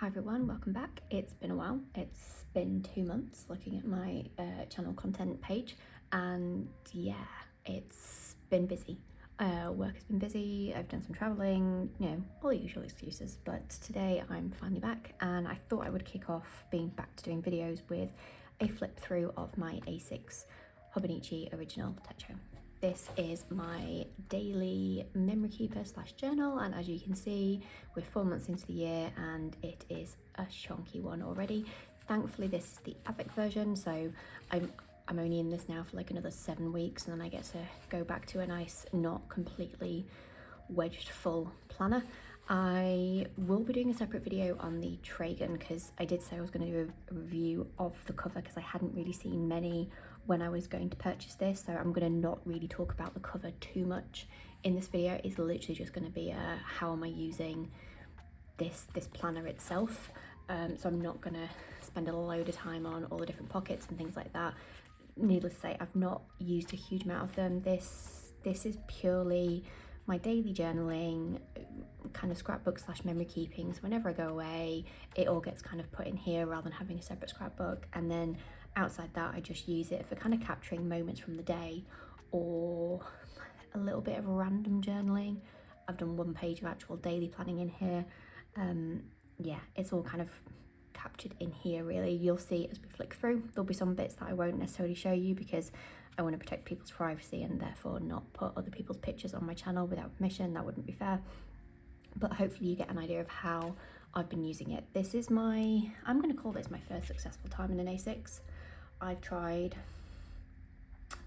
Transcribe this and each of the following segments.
Hi everyone, welcome back. It's been a while. It's been 2 months looking at my channel content page, and yeah, it's been busy. Work has been busy, I've done some traveling, all the usual excuses, but today I'm finally back and I thought I would kick off being back to doing videos with a flip through of my A6 Hobonichi original techo. This is my daily memory keeper / journal, and as you can see, we're 4 months into the year and it is a chunky one already. Thankfully this is the epic version, so I'm only in this now for like another 7 weeks, and then I get to go back to a nice, not completely wedged full planner. I will be doing a separate video on the Tragan because I did say I was going to do a review of the cover because I hadn't really seen many when I was going to purchase this, so I'm going to not really talk about the cover too much in this video. It's literally just going to be how am I using this planner itself. So I'm not going to spend a load of time on all the different pockets and things like that. Needless to say, I've not used a huge amount of them. This is purely my daily journaling, kind of scrapbook / memory keeping. So whenever I go away, it all gets kind of put in here rather than having a separate scrapbook. And then outside that, I just use it for kind of capturing moments from the day or a little bit of random journaling. I've done 1 page of actual daily planning in here. Yeah, it's all kind of captured in here really. You'll see as we flick through, there'll be some bits that I won't necessarily show you because I want to protect people's privacy and therefore not put other people's pictures on my channel without permission. That wouldn't be fair. But hopefully you get an idea of how I've been using it. This is I'm going to call this my first successful time in an A6. I've tried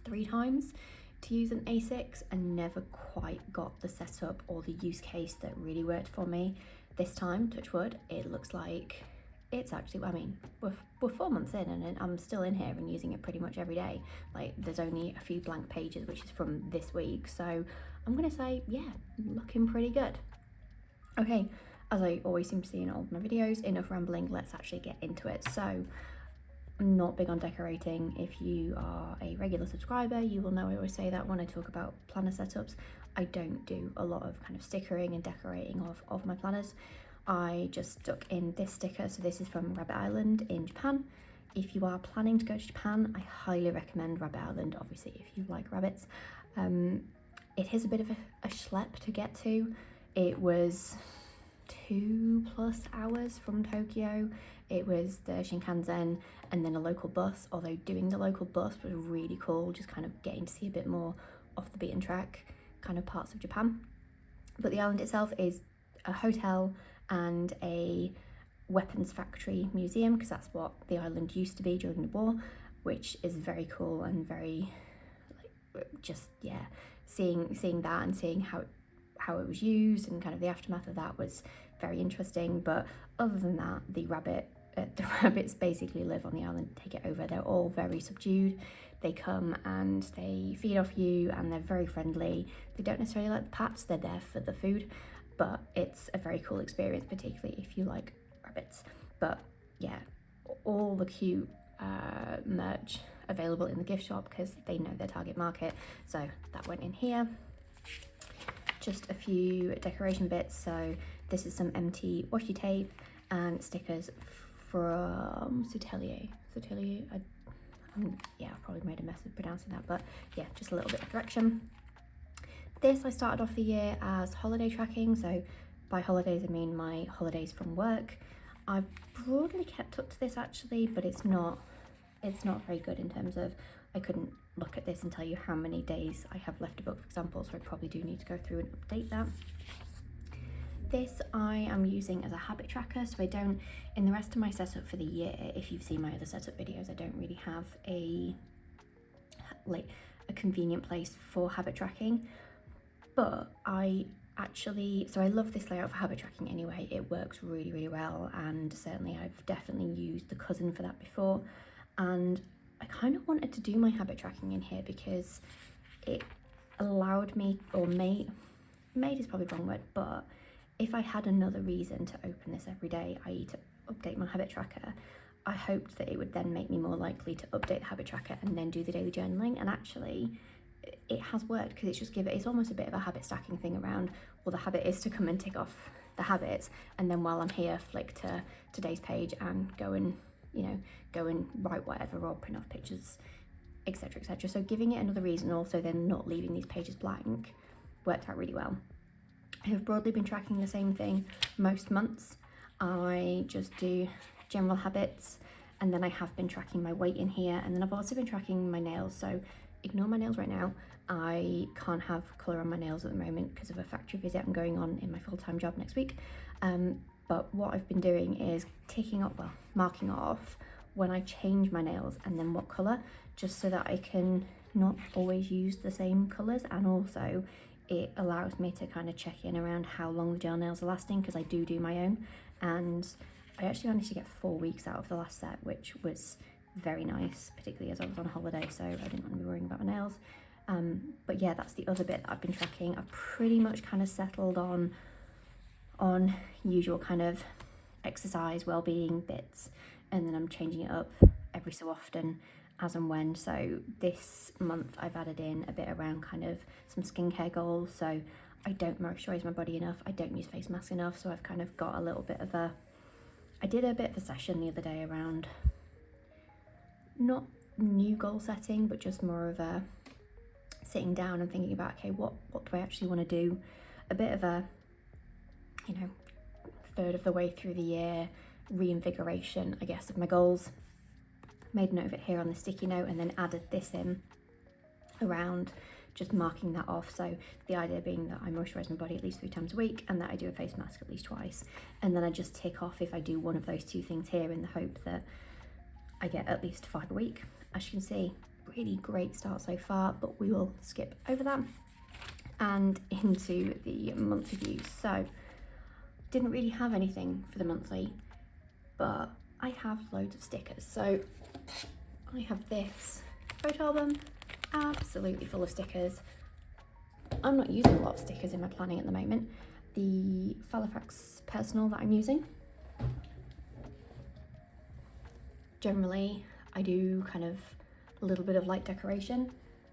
3 times to use an A6 and never quite got the setup or the use case that really worked for me. This time, touch wood, it looks like it's actually, I mean, we're 4 months in and I'm still in here and using it pretty much every day. Like, there's only a few blank pages, which is from this week. So I'm gonna say, yeah, looking pretty good. Okay, as I always seem to see in all of my videos, enough rambling, let's actually get into it. So I'm not big on decorating. If you are a regular subscriber, you will know I always say that when I talk about planner setups. I don't do a lot of kind of stickering and decorating of my planners. I just stuck in this sticker. So this is from Rabbit Island in Japan. If you are planning to go to Japan, I highly recommend Rabbit Island, obviously, if you like rabbits. It is a bit of a schlep to get to. It was 2+ hours from Tokyo. It was the Shinkansen and then a local bus, although doing the local bus was really cool, just kind of getting to see a bit more off the beaten track kind of parts of Japan. But the island itself is a hotel and a weapons factory museum, because that's what the island used to be during the war, which is very cool and very, like, just, yeah, seeing that and seeing how it was used and kind of the aftermath of that was very interesting. But other than that, the rabbits basically live on the island, take it over. They're all very subdued. They come and they feed off you and they're very friendly. They don't necessarily like the pats, they're there for the food, but it's a very cool experience, particularly if you like rabbits. But yeah, all the cute merch available in the gift shop because they know their target market, so that went in here. Just a few decoration bits. So this is some empty washi tape and stickers from Sutelier. Yeah, I've probably made a mess of pronouncing that, but yeah, just a little bit of direction. This I started off the year as holiday tracking. So by holidays I mean my holidays from work. I've broadly kept up to this actually, but it's not very good in terms of, I couldn't look at this and tell you how many days I have left to book, for example, so I probably do need to go through and update that. This I am using as a habit tracker, so I don't, in the rest of my setup for the year, if you've seen my other setup videos, I don't really have a convenient place for habit tracking, but I love this layout for habit tracking anyway. It works really, really well, and certainly I've definitely used the cousin for that before, and I kind of wanted to do my habit tracking in here because it allowed me, or made is probably the wrong word, but if I had another reason to open this every day, i.e. to update my habit tracker, I hoped that it would then make me more likely to update the habit tracker and then do the daily journaling. And actually it has worked, because it's almost a bit of a habit stacking thing around, well, the habit is to come and tick off the habits, and then while I'm here flick to today's page and go and write whatever or print off pictures, etc, etc. So giving it another reason, also then not leaving these pages blank, worked out really well. I have broadly been tracking the same thing most months. I just do general habits, and then I have been tracking my weight in here, and then I've also been tracking my nails. So ignore my nails right now. I can't have colour on my nails at the moment because of a factory visit I'm going on in my full-time job next week. But what I've been doing is marking off when I change my nails and then what colour, just so that I can not always use the same colours, and also it allows me to kind of check in around how long the gel nails are lasting, because I do my own, and I actually managed to get 4 weeks out of the last set, which was very nice, particularly as I was on holiday, so I didn't want to be worrying about my nails. But yeah, that's the other bit that I've been tracking. I've pretty much kind of settled on usual kind of exercise, well-being bits, and then I'm changing it up every so often as and when. So this month I've added in a bit around kind of some skincare goals. So I don't moisturize my body enough, I don't use face mask enough, so I've kind of got a little bit of I did a bit of a session the other day around not new goal setting, but just more of a sitting down and thinking about, okay, what do I actually want to do? A bit of a, third of the way through the year reinvigoration, I guess, of my goals. Made a note of it here on the sticky note, and then added this in around just marking that off. So the idea being that I moisturise my body at least 3 times a week, and that I do a face mask at least twice, and then I just tick off if I do one of those 2 things here, in the hope that I get at least 5 a week. As you can see, really great start so far, but we will skip over that and into the monthly views. So didn't really have anything for the monthly, but I have loads of stickers. So I have this photo album absolutely full of stickers. I'm not using a lot of stickers in my planning at the moment. The Halifax personal that I'm using, generally I do kind of a little bit of light decoration,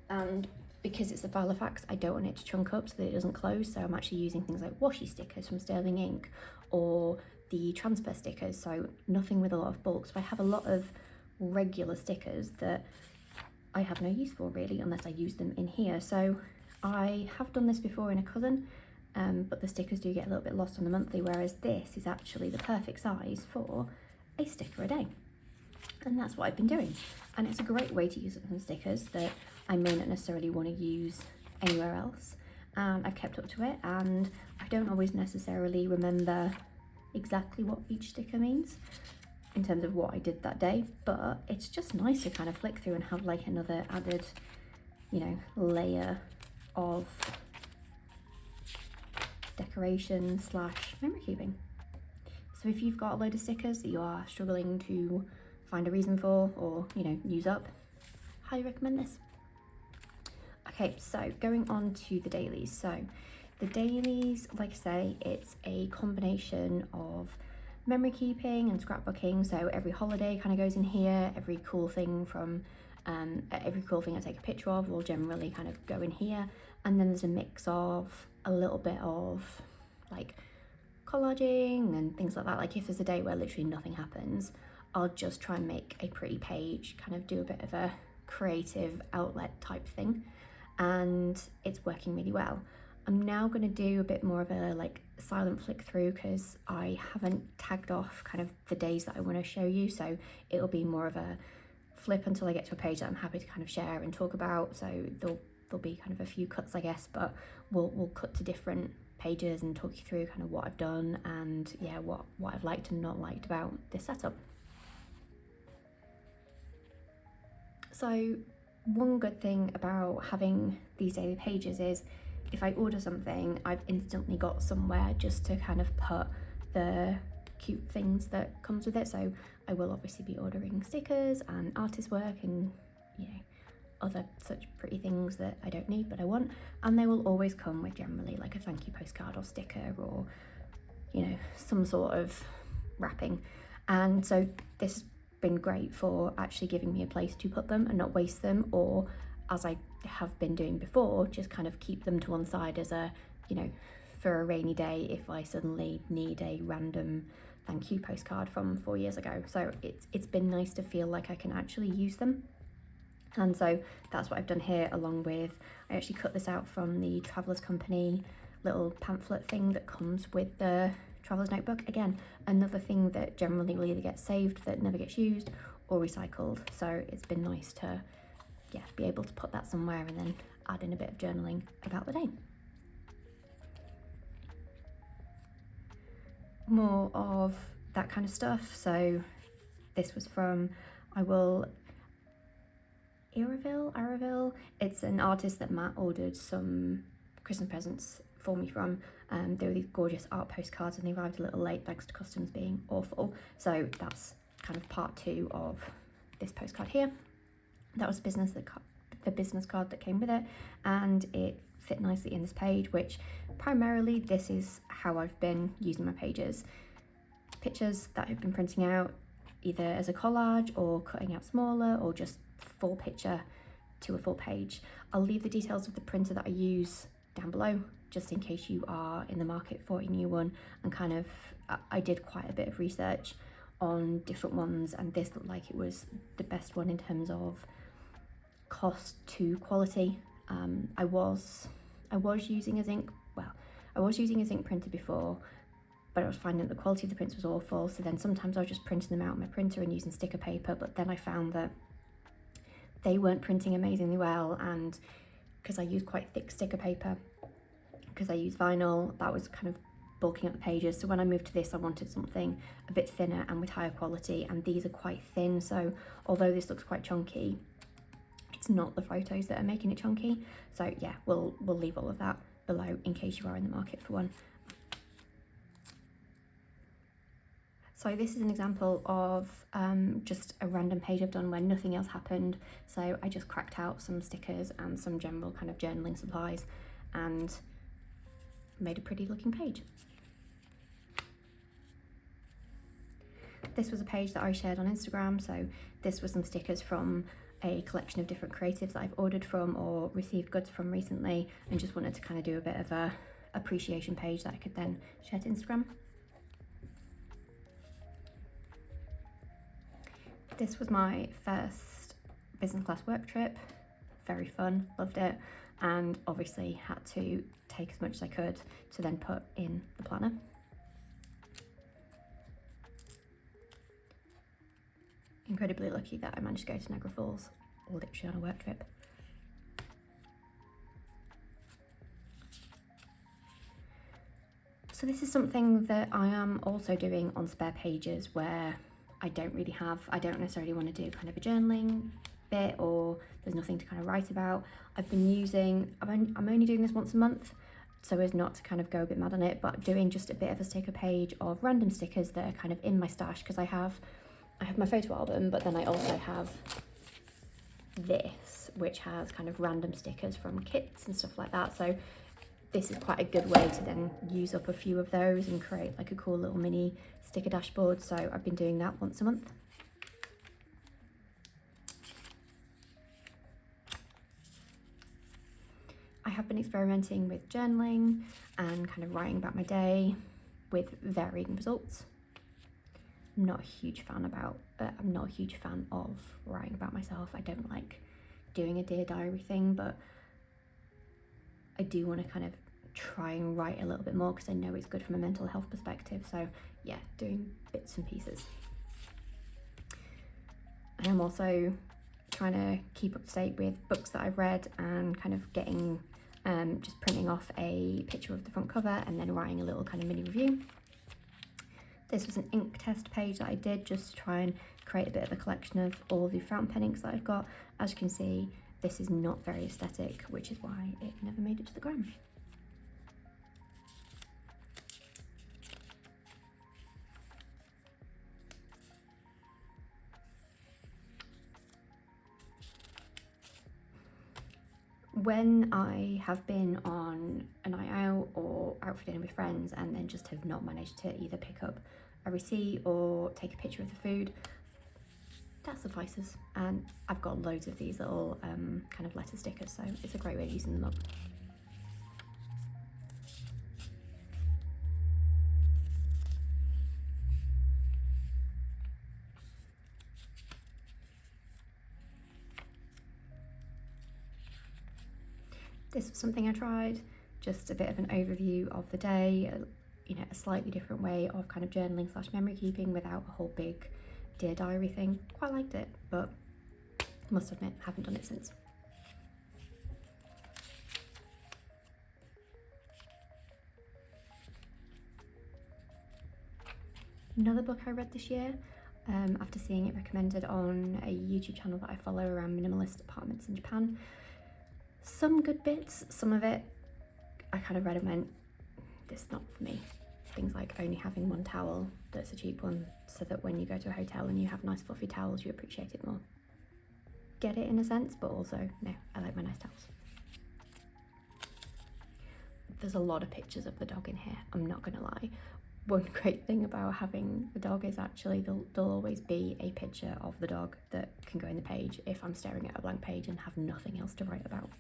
and because it's the Halifax, I don't want it to chunk up so that it doesn't close, so I'm actually using things like washi stickers from Sterling Ink or the transfer stickers, so nothing with a lot of bulk. So I have a lot of regular stickers that I have no use for really, unless I use them in here. So I have done this before in a cousin, but the stickers do get a little bit lost on the monthly, whereas this is actually the perfect size for a sticker a day. And that's what I've been doing. And it's a great way to use some stickers that I may not necessarily want to use anywhere else. And I've kept up to it, and I don't always necessarily remember exactly what each sticker means in terms of what I did that day, but it's just nice to kind of flick through and have like another added, layer of decoration / memory keeping. So if you've got a load of stickers that you are struggling to find a reason for, or use up, highly recommend this. Okay, so going on to the dailies. So the dailies, like I say, it's a combination of memory keeping and scrapbooking. So every holiday kind of goes in here, every cool thing I take a picture of will generally kind of go in here, and then there's a mix of a little bit of like collaging and things like that. Like if there's a day where literally nothing happens, I'll just try and make a pretty page, kind of do a bit of a creative outlet type thing, and it's working really well. I'm now going to do a bit more of a like silent flick through, because I haven't tagged off kind of the days that I want to show you, so it'll be more of a flip until I get to a page that I'm happy to kind of share and talk about. So there'll be kind of a few cuts, I guess, but we'll cut to different pages and talk you through kind of what I've done and what I've liked and not liked about this setup. So one good thing about having these daily pages is if I order something, I've instantly got somewhere just to kind of put the cute things that comes with it. So I will obviously be ordering stickers and artist work and other such pretty things that I don't need but I want, and they will always come with generally like a thank you postcard or sticker or some sort of wrapping. And so this has been great for actually giving me a place to put them and not waste them, or as I have been doing before, just kind of keep them to one side as a for a rainy day if I suddenly need a random thank you postcard from 4 years ago. So it's been nice to feel like I can actually use them. And so that's what I've done here, along with, I actually cut this out from the Traveller's Company little pamphlet thing that comes with the Traveller's Notebook. Again, another thing that generally will either get saved that never gets used or recycled. So it's been nice to, yeah, be able to put that somewhere and then add in a bit of journaling about the day. More of that kind of stuff. So this was from Araville. It's an artist that Matt ordered some Christmas presents for me from. They were these gorgeous art postcards and they arrived a little late thanks to customs being awful. So that's kind of part 2 of this postcard here. That was the business card that came with it, and it fit nicely in this page, which primarily this is how I've been using my pages. Pictures that I've been printing out either as a collage or cutting out smaller or just full picture to a full page. I'll leave the details of the printer that I use down below just in case you are in the market for a new one, and kind of I did quite a bit of research on different ones and this looked like it was the best one in terms of cost to quality. I was using a zinc printer before, but I was finding that the quality of the prints was awful. So then sometimes I was just printing them out on my printer and using sticker paper, but then I found that they weren't printing amazingly well, and because I use quite thick sticker paper, because I use vinyl, that was kind of bulking up the pages. So when I moved to this, I wanted something a bit thinner and with higher quality, and these are quite thin. So although this looks quite chunky, it's not the photos that are making it chunky. So yeah, we'll leave all of that below in case you are in the market for one. So this is an example of just a random page I've done where nothing else happened. So I just cracked out some stickers and some general kind of journaling supplies and made a pretty looking page. This was a page that I shared on Instagram. So this was some stickers from a collection of different creatives that I've ordered from or received goods from recently, and just wanted to kind of do a bit of a appreciation page that I could then share to Instagram. This was my first business class work trip. Very fun, loved it, and obviously had to take as much as I could to then put in the planner. Incredibly lucky that I managed to go to Niagara Falls literally on a work trip. So this is something that I am also doing on spare pages where I don't necessarily want to do kind of a journaling bit, or there's nothing to kind of write about. I'm only doing this once a month, so as not to kind of go a bit mad on it, but doing just a bit of a sticker page of random stickers that are kind of in my stash, because I have my photo album, but then I also have this, which has kind of random stickers from kits and stuff like that. So this is quite a good way to then use up a few of those and create like a cool little mini sticker dashboard. So I've been doing that once a month. I have been experimenting with journaling and kind of writing about my day with varying results. I'm not a huge fan of writing about myself. I don't like doing a Dear Diary thing, but I do want to kind of try and write a little bit more because I know it's good from a mental health perspective. So yeah, doing bits and pieces. I am also trying to keep up to date with books that I've read and kind of getting just printing off a picture of the front cover and then writing a little kind of mini review. This was an ink test page that I did just to try and create a bit of a collection of all the fountain pen inks that I've got. As you can see, this is not very aesthetic, which is why it never made it to the gram. When I have been on a night out or out for dinner with friends and then just have not managed to either pick up a receipt or take a picture of the food, that suffices. And I've got loads of these little kind of letter stickers, so it's a great way of using them up. this was something I tried, just a bit of an overview of the day, you know, a slightly different way of kind of journaling / memory keeping without a whole big Dear Diary thing. Quite liked it, but must admit, haven't done it since. Another book I read this year, after seeing it recommended on a YouTube channel that I follow around minimalist apartments in Japan. Some good bits, some of it I kind of read and went, this is not for me. Things like only having one towel that's a cheap one, so that when you go to a hotel and you have nice fluffy towels, you appreciate it more. Get it in a sense, but also, no, I like my nice towels. There's a lot of pictures of the dog in here, I'm not gonna lie. One great thing about having the dog is actually there'll always be a picture of the dog that can go in the page if I'm staring at a blank page and have nothing else to write about.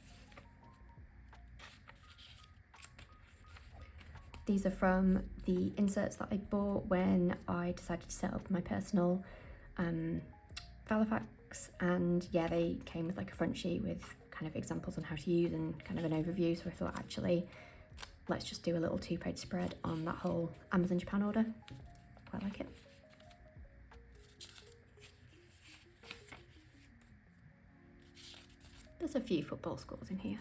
These are from the inserts that I bought when I decided to set up my personal Valifax, and yeah, they came with like a front sheet with kind of examples on how to use and kind of an overview, so I thought actually let's just do a little 2-page spread on that whole Amazon Japan order. Quite like it. There's a few football scores in here.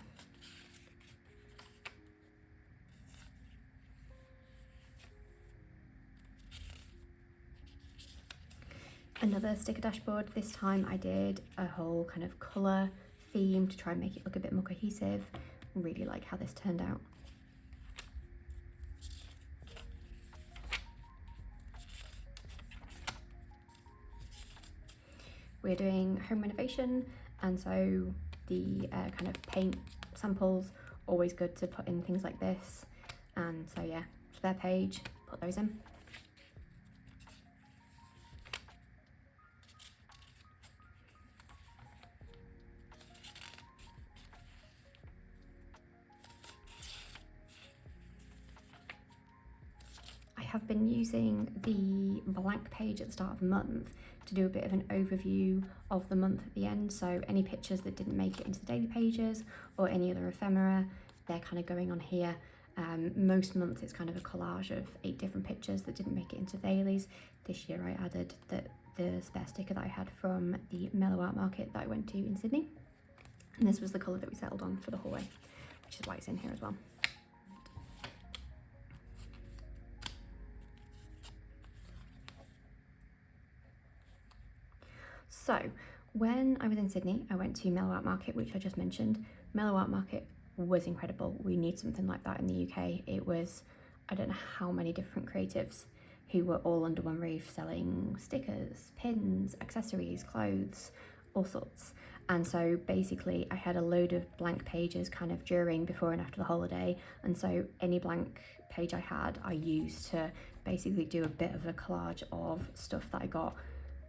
Another sticker dashboard. This time I did a whole kind of colour theme to try and make it look a bit more cohesive. Really like how this turned out. We're doing home renovation, and so the kind of paint samples, always good to put in things like this. And so yeah, spare page, put those in. I have been using the blank page at the start of the month to do a bit of an overview of the month at the end, so any pictures that didn't make it into the daily pages or any other ephemera, they're kind of going on here. Most months it's kind of a collage of 8 different pictures that didn't make it into dailies. This year I added the spare sticker that I had from the Mellow Art Market that I went to in Sydney, and this was the colour that we settled on for the hallway, which is why it's in here as well. So when I was in Sydney, I went to Mellow Art Market, which I just mentioned. Mellow Art Market was incredible. We need something like that in the UK. It was, I don't know how many different creatives who were all under one roof selling stickers, pins, accessories, clothes, all sorts. And so basically I had a load of blank pages kind of during, before and after the holiday. And so any blank page I had, I used to basically do a bit of a collage of stuff that I got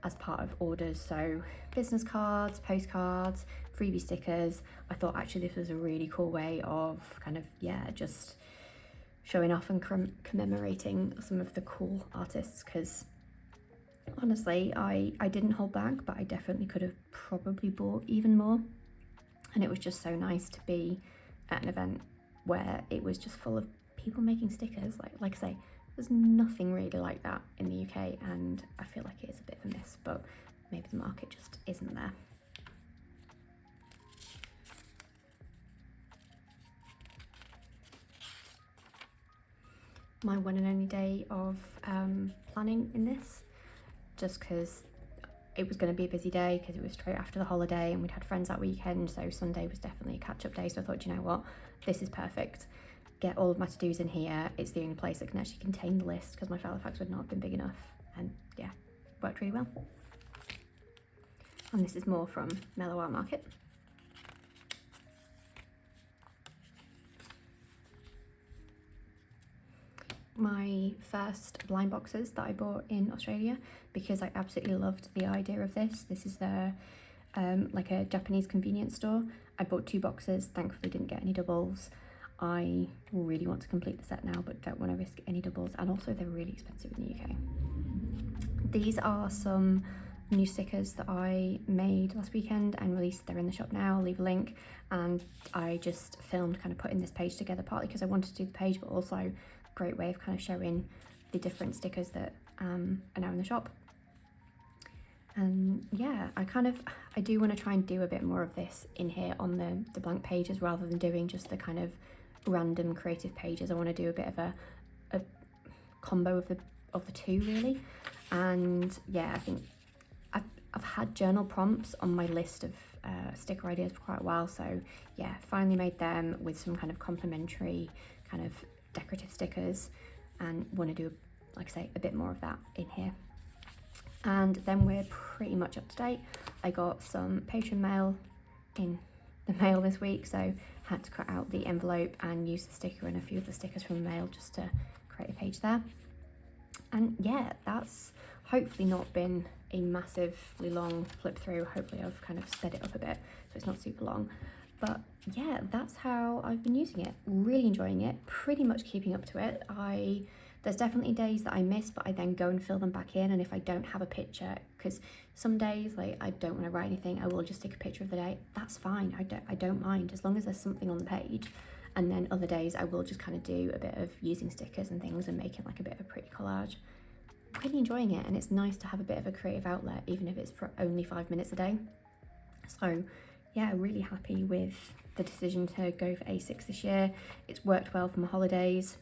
as part of orders. So business cards, postcards, freebie stickers. I thought actually this was a really cool way of kind of, yeah, just showing off and commemorating some of the cool artists, because honestly I didn't hold back, but I definitely could have probably bought even more. And it was just so nice to be at an event where it was just full of people making stickers. Like I say, there's nothing really like that in the UK, and I feel like it is a bit of a miss, but maybe the market just isn't there. My one and only day of planning in this, just because it was going to be a busy day because it was straight after the holiday and we'd had friends that weekend, so Sunday was definitely a catch-up day. So I thought, you know what, this is perfect. Get all of my to-dos in here. It's the only place that can actually contain the list, because my Valifax would not have been big enough. And yeah, worked really well. And this is more from Mellow Art Market. My first blind boxes that I bought in Australia, because I absolutely loved the idea of this. This is their like a Japanese convenience store. I bought 2 boxes, thankfully didn't get any doubles. I really want to complete the set now, but don't want to risk any doubles, and also they're really expensive in the UK. These are some new stickers that I made last weekend and released. They're in the shop now, I'll leave a link. And I just filmed kind of putting this page together, partly because I wanted to do the page, but also a great way of kind of showing the different stickers that are now in the shop. And yeah, I do want to try and do a bit more of this in here on the blank pages, rather than doing just the kind of random creative pages. I want to do a bit of a combo of the two, really. And yeah, I think I've had journal prompts on my list of sticker ideas for quite a while, so yeah, finally made them with some kind of complementary kind of decorative stickers, and want to do, like I say, a bit more of that in here. And then we're pretty much up to date. I got some patron mail in the mail this week, so had to cut out the envelope and use the sticker and a few of the stickers from the mail just to create a page there. And yeah, that's hopefully not been a massively long flip through. Hopefully I've kind of sped it up a bit so it's not super long. But yeah, that's how I've been using it. Really enjoying it, pretty much keeping up to it. There's definitely days that I miss, but I then go and fill them back in. And if I don't have a picture, because some days like I don't want to write anything, I will just take a picture of the day. That's fine. I don't mind, as long as there's something on the page. And then other days I will just kind of do a bit of using stickers and things and making like a bit of a pretty collage. Really enjoying it, and it's nice to have a bit of a creative outlet, even if it's for only 5 minutes a day. So yeah, really happy with the decision to go for A6 this year. It's worked well for my holidays.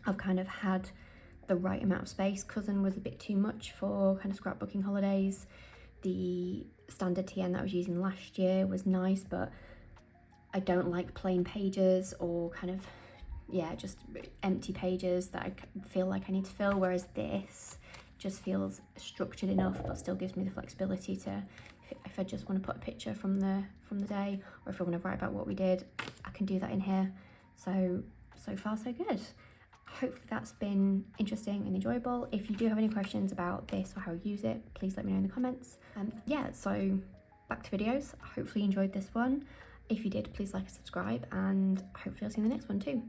I've kind of had the right amount of space. Cousin was a bit too much for kind of scrapbooking holidays. The standard TN that I was using last year was nice, but I don't like plain pages or kind of, yeah, just empty pages that I feel like I need to fill, whereas this just feels structured enough but still gives me the flexibility to, if I just want to put a picture from the day, or if I want to write about what we did, I can do that in here. So far so good. Hopefully that's been interesting and enjoyable. If you do have any questions about this or how I use it, please let me know in the comments. Yeah, so back to videos. Hopefully you enjoyed this one. If you did, please like and subscribe, and hopefully I'll see you in the next one too.